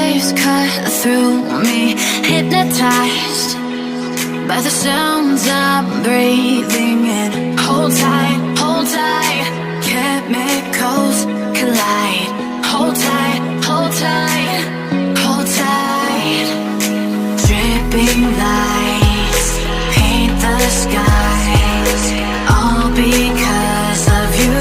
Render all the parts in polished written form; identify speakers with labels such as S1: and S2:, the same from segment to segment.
S1: waves cut through me, hypnotized by the sounds I'm breathing in. Hold tight, chemicals collide. Hold tight, hold tight, hold tight. Dripping lights paint the skies, all because of you.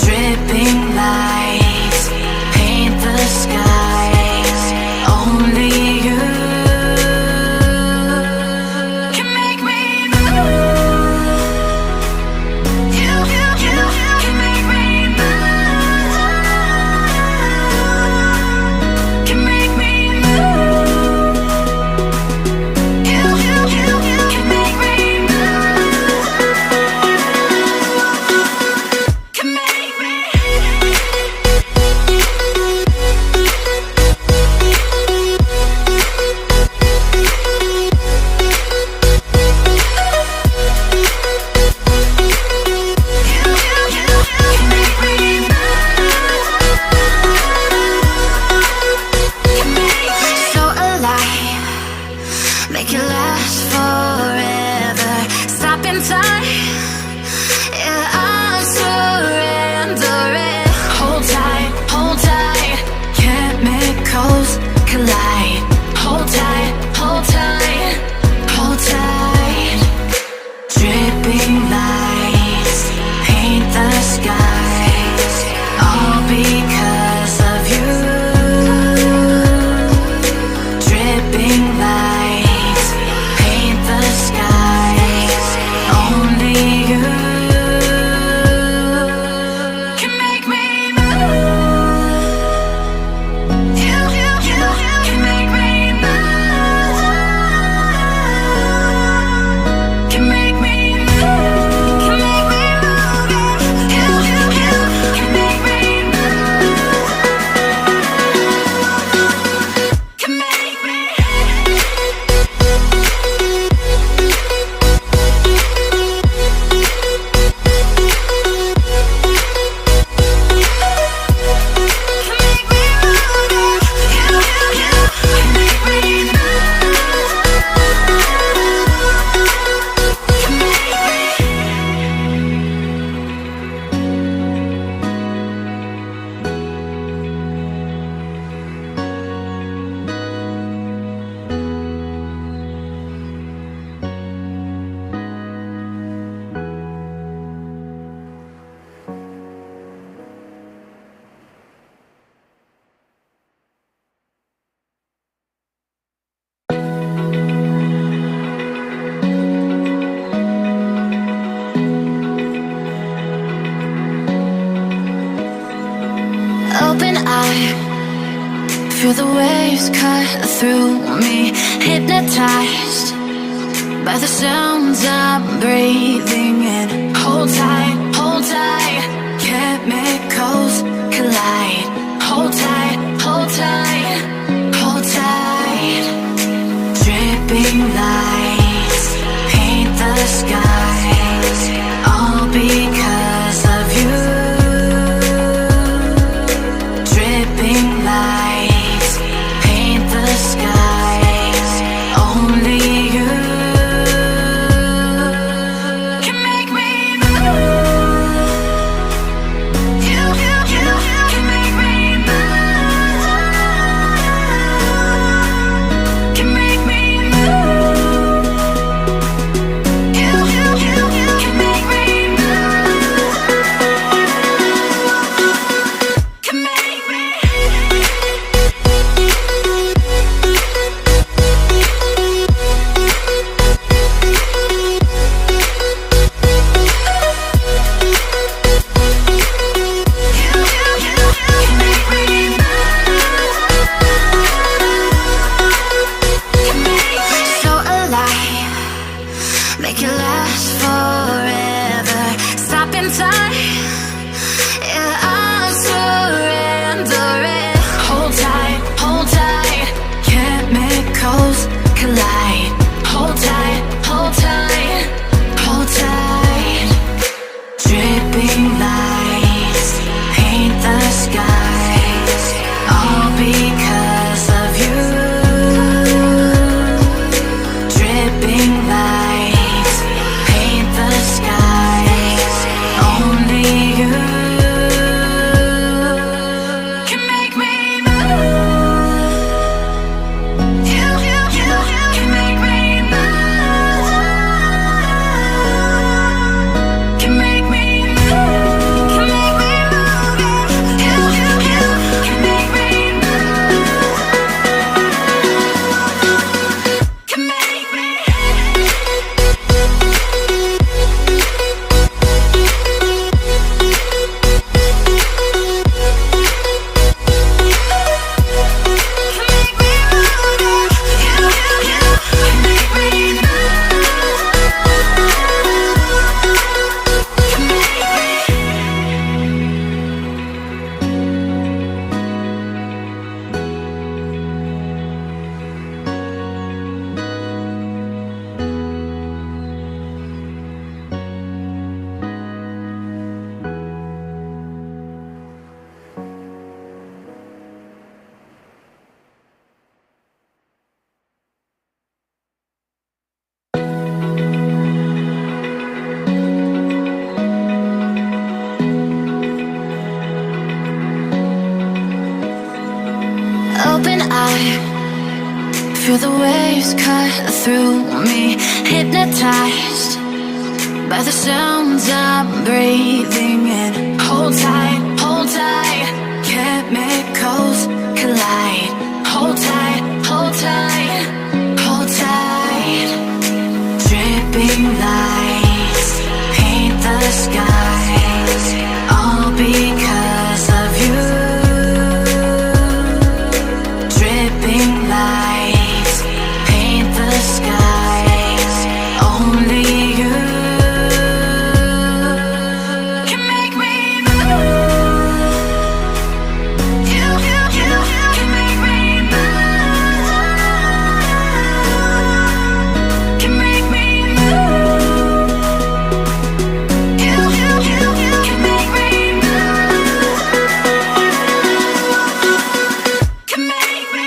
S1: Dripping lights paint the skies, only you can make me move. You can make me move. Can make me move. You can make me move. Can make me. So alive, make it last forever. Stop in time, yeah, I surrender it. Hold tight, chemicals collide. Hold tight, hold tight, hold tight. Dripping lights paint the skies, all because of you. Dripping lights paint the skies, only you can make me move. You can make me move. Can make me move. Can make me move. You can make me move. Can make me. Open eye, feel the waves cut through me, hypnotized by the sounds I'm breathing in. Hold tight, chemicals collide. Hold tight, hold tight, hold tight. Dripping lights paint the skies, all because of you. Dripping lights paint the skies, only you can make me move. You can make me feel the waves cut through me, hypnotized by the sounds I'm breathing in. Hold tight, hold tight, chemicals collide. Hold tight, hold tight, hold tight. Dripping lights paint the skies, all because of you. Dripping lights paint the skies, only you can make me move. You can make me move. Can make me move. You can make me move. Can make me.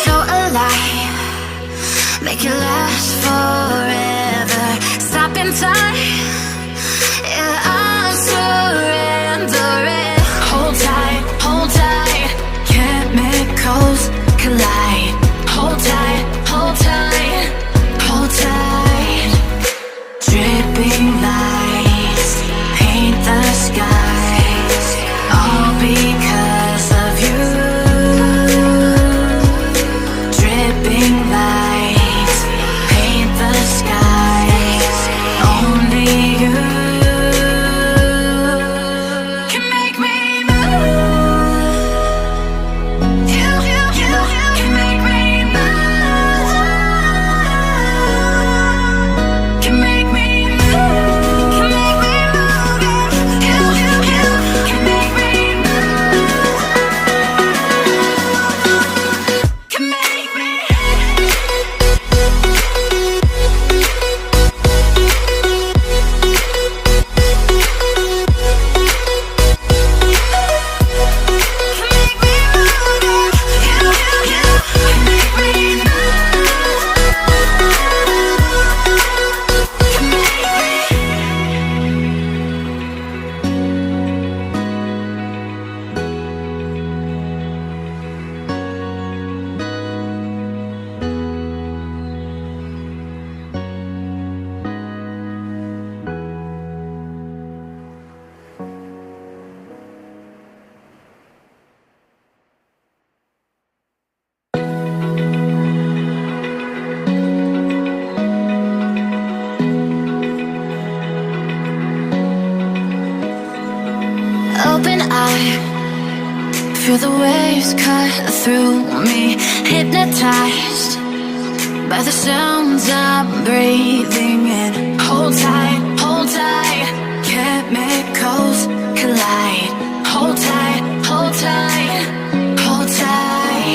S1: So alive, make it last forever. Stop in time, yeah, I'm surrendering. Hold tight, chemicals collide. Hold tight, hold tight, hold tight. Dripping lights paint the skies, all because of you. Dripping lights paint the skies, only you can make me move. You can make me move. Can make me move. Can make me move. You can make me move. Can make me. Open eye, feel the waves cut through me, hypnotized by the sound